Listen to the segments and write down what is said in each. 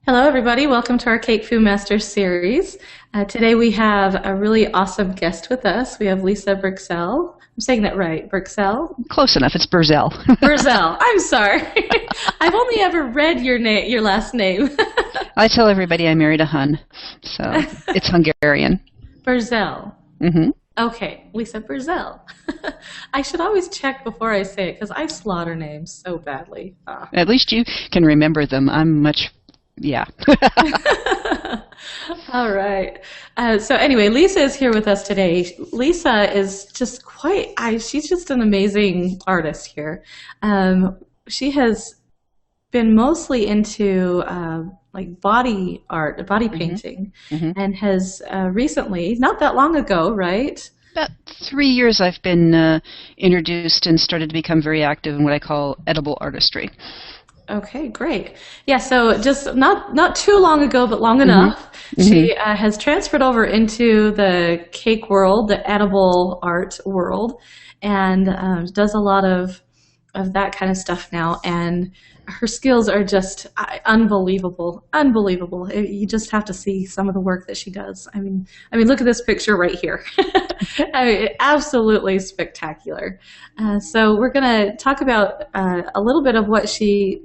Hello, everybody. Welcome to our Cakefu Master series. Today we have a really awesome guest with us. We have Lisa Berczel. I'm saying that right, Berczel? Close enough. It's Berczel. Berczel. I'm sorry. I've only ever read your last name. I tell everybody I married a Hun, so it's Hungarian. Berczel. Mm-hmm. Okay, Lisa Berczel. I should always check before I say it because I slaughter names so badly. At least you can remember them. Yeah. All right. So anyway, Lisa is here with us today. Lisa is just she's just an amazing artist here. She has been mostly into like body art, body painting, and has recently, not that long ago, right? About 3 years I've been introduced and started to become very active in what I call edible artistry. Okay, great. Yeah, so just not too long ago, but long enough, she has transferred over into the cake world, the edible art world, and does a lot of that kind of stuff now. And her skills are just unbelievable. You just have to see some of the work that she does. I mean, look at this picture right here. I mean, absolutely spectacular. So we're going to talk about a little bit of what she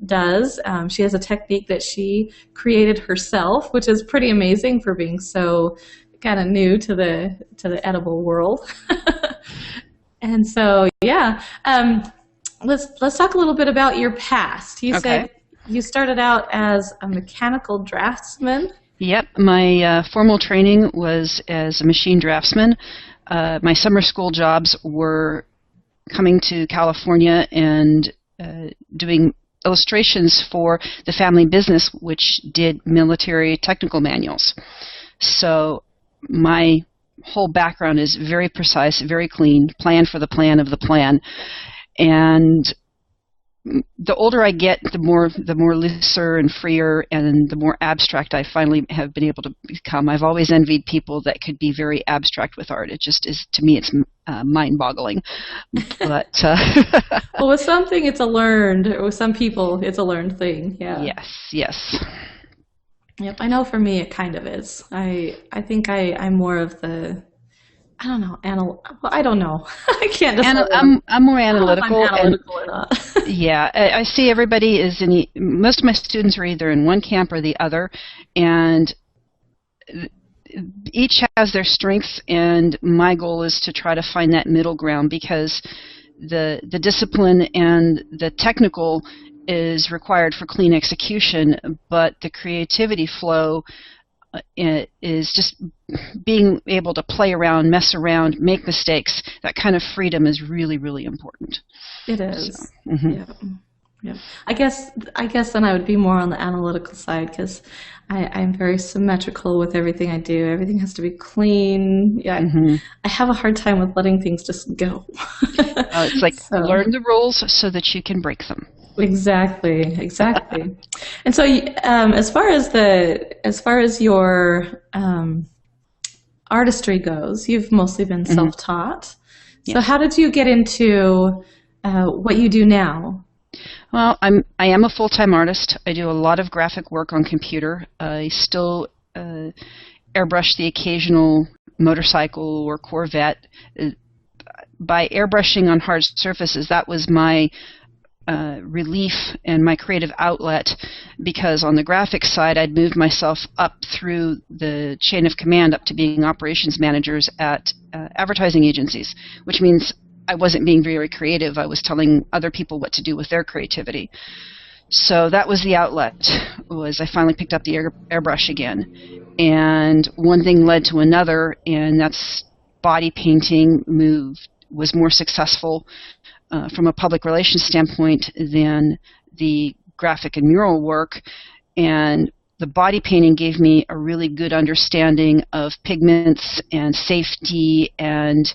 does. She has a technique that she created herself, which is pretty amazing for being so kind of new to the edible world. And so, yeah, let's talk a little bit about your past. You said you started out as a mechanical draftsman. Yep, my formal training was as a machine draftsman. My summer school jobs were coming to California and doing illustrations for the family business, which did military technical manuals. So my whole background is very precise, very clean, plan for the plan of the plan. And the older I get, the more looser and freer and the more abstract I finally have been able to become. I've always envied people that could be very abstract with art. It just is, to me, it's mind-boggling. But well, with something, it's a learned. With some people, it's a learned thing. Yeah. Yes. Yep. I know. For me, it kind of is. I think I'm more of the. I don't know. I don't know. I can't decide. I'm more analytical. I don't know if I'm analytical or not. Yeah, I see everybody is most of my students are either in one camp or the other, and each has their strengths, and my goal is to try to find that middle ground, because the discipline and the technical is required for clean execution, but the creativity flow is just being able to play around, mess around, make mistakes. That kind of freedom is really, really important. It is. So, yeah. I guess then I would be more on the analytical side, because I'm very symmetrical with everything I do. Everything has to be clean. Yeah, I have a hard time with letting things just go. It's like learn the rules so that you can break them. Exactly. And so, as far as your artistry goes, you've mostly been self-taught. So, how did you get into what you do now? Well, I am a full-time artist. I do a lot of graphic work on computer. I still airbrush the occasional motorcycle or Corvette. By airbrushing on hard surfaces, that was my relief and my creative outlet, because on the graphics side I'd moved myself up through the chain of command up to being operations managers at advertising agencies, which means I wasn't being very creative. I was telling other people what to do with their creativity. So that was the outlet. I finally picked up the airbrush again, and one thing led to another, and that's body painting was more successful from a public relations standpoint than the graphic and mural work, and the body painting gave me a really good understanding of pigments and safety and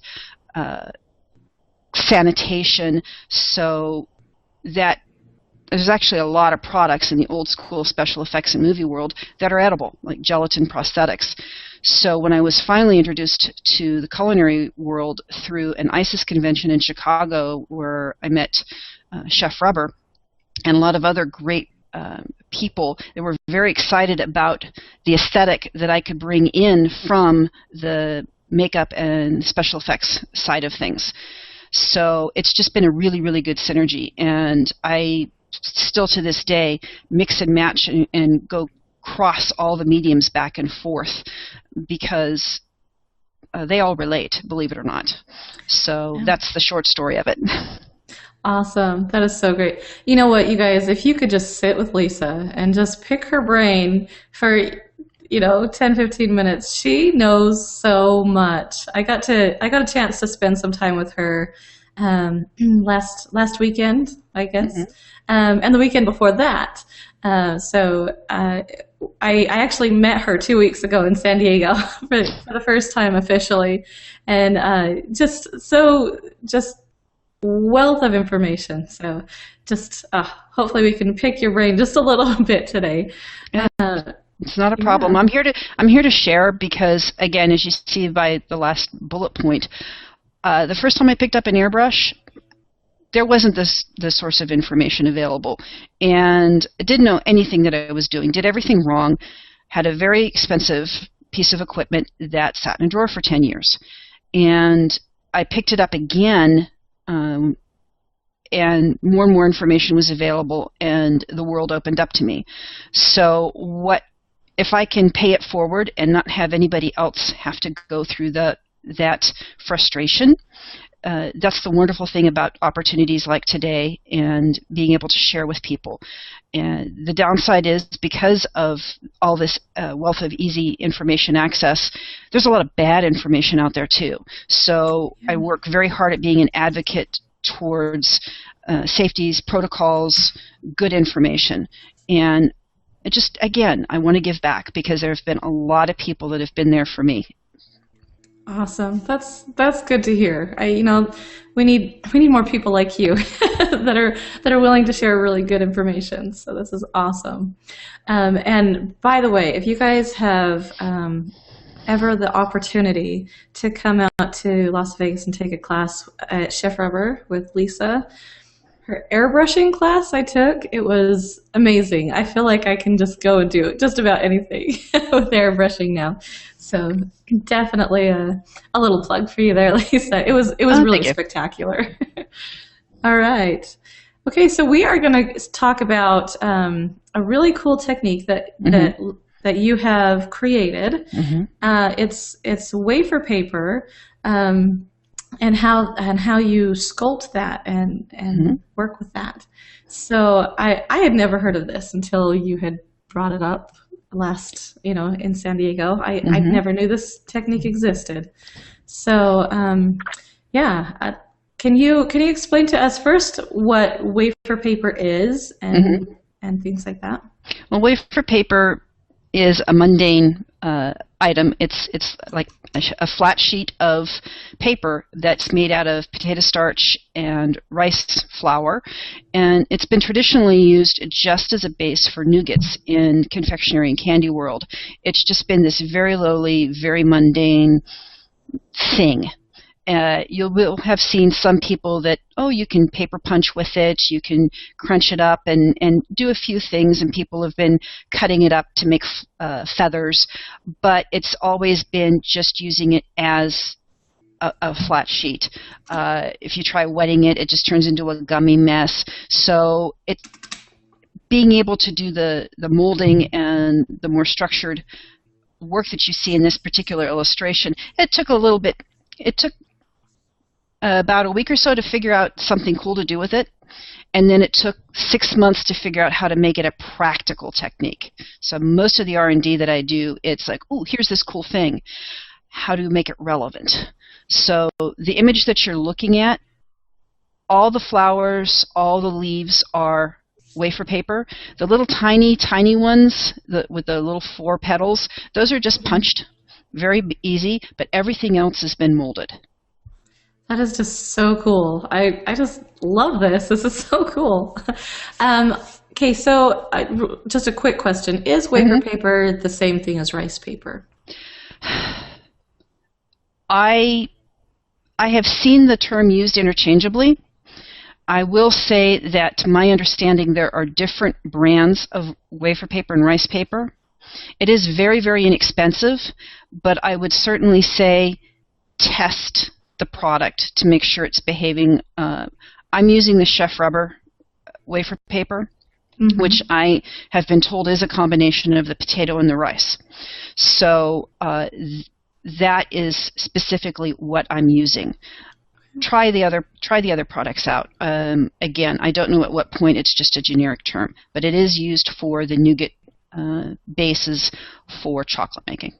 sanitation, so that there's actually a lot of products in the old school special effects and movie world that are edible, like gelatin prosthetics. So when I was finally introduced to the culinary world through an ISIS convention in Chicago, where I met Chef Rubber and a lot of other great people that were very excited about the aesthetic that I could bring in from the makeup and special effects side of things. So it's just been a really, really good synergy. And I still to this day mix and match and go cross all the mediums back and forth because they all relate, believe it or not. So that's the short story of it. Awesome. That is so great. You know what, you guys, if you could just sit with Lisa and just pick her brain for, 10, 15 minutes, she knows so much. I got a chance to spend some time with her last weekend, I guess, and the weekend before that. So I actually met her 2 weeks ago in San Diego for the first time officially, and just wealth of information. So just hopefully we can pick your brain just a little bit today. It's not a problem. I'm here to share because, again, as you see by the last bullet point, the first time I picked up an airbrush, there wasn't this source of information available, and I didn't know anything that I was doing. Did everything wrong. Had a very expensive piece of equipment that sat in a drawer for 10 years, and I picked it up again. And more information was available, and the world opened up to me. So if I can pay it forward and not have anybody else have to go through that frustration, that's the wonderful thing about opportunities like today and being able to share with people. And the downside is because of all this wealth of easy information access, there's a lot of bad information out there too. So I work very hard at being an advocate towards safeties, protocols, good information. And it just, again, I want to give back because there have been a lot of people that have been there for me. Awesome. That's good to hear. We need more people like you that are willing to share really good information. So this is awesome. And by the way, if you guys have ever the opportunity to come out to Las Vegas and take a class at Chef Rubber with Lisa, her airbrushing class I took, it was amazing. I feel like I can just go and do just about anything with airbrushing now. So definitely a little plug for you there, Lisa. It was really spectacular. All right. Okay, so we are going to talk about a really cool technique that you have created. It's wafer paper, and how you sculpt that and work with that. So I had never heard of this until you had brought it up in San Diego. I never knew this technique existed. So can you explain to us first what wafer paper is and things like that? Well, wafer paper is a mundane item. It's like a flat sheet of paper that's made out of potato starch and rice flour, and it's been traditionally used just as a base for nougats in confectionery and candy world. It's just been this very lowly, very mundane thing. You will have seen some people that, you can paper punch with it, you can crunch it up and do a few things, and people have been cutting it up to make feathers, but it's always been just using it as a flat sheet. If you try wetting it, it just turns into a gummy mess. So being able to do the molding and the more structured work that you see in this particular illustration, it took about a week or so to figure out something cool to do with it, and then it took 6 months to figure out how to make it a practical technique. So most of the R&D that I do, it's like, here's this cool thing. How do you make it relevant? So the image that you're looking at, all the flowers, all the leaves are wafer paper. The little tiny ones with the little 4 petals, those are just punched. Very easy, but everything else has been molded. That is just so cool. I just love this. This is so cool. Okay, so just a quick question. Is wafer paper the same thing as rice paper? I have seen the term used interchangeably. I will say that, to my understanding, there are different brands of wafer paper and rice paper. It is very, very inexpensive, but I would certainly say test the product to make sure it's behaving. I'm using the Chef Rubber wafer paper, which I have been told is a combination of the potato and the rice. So that is specifically what I'm using. Try the other products out. Again, I don't know at what point it's just a generic term, but it is used for the nougat bases for chocolate making.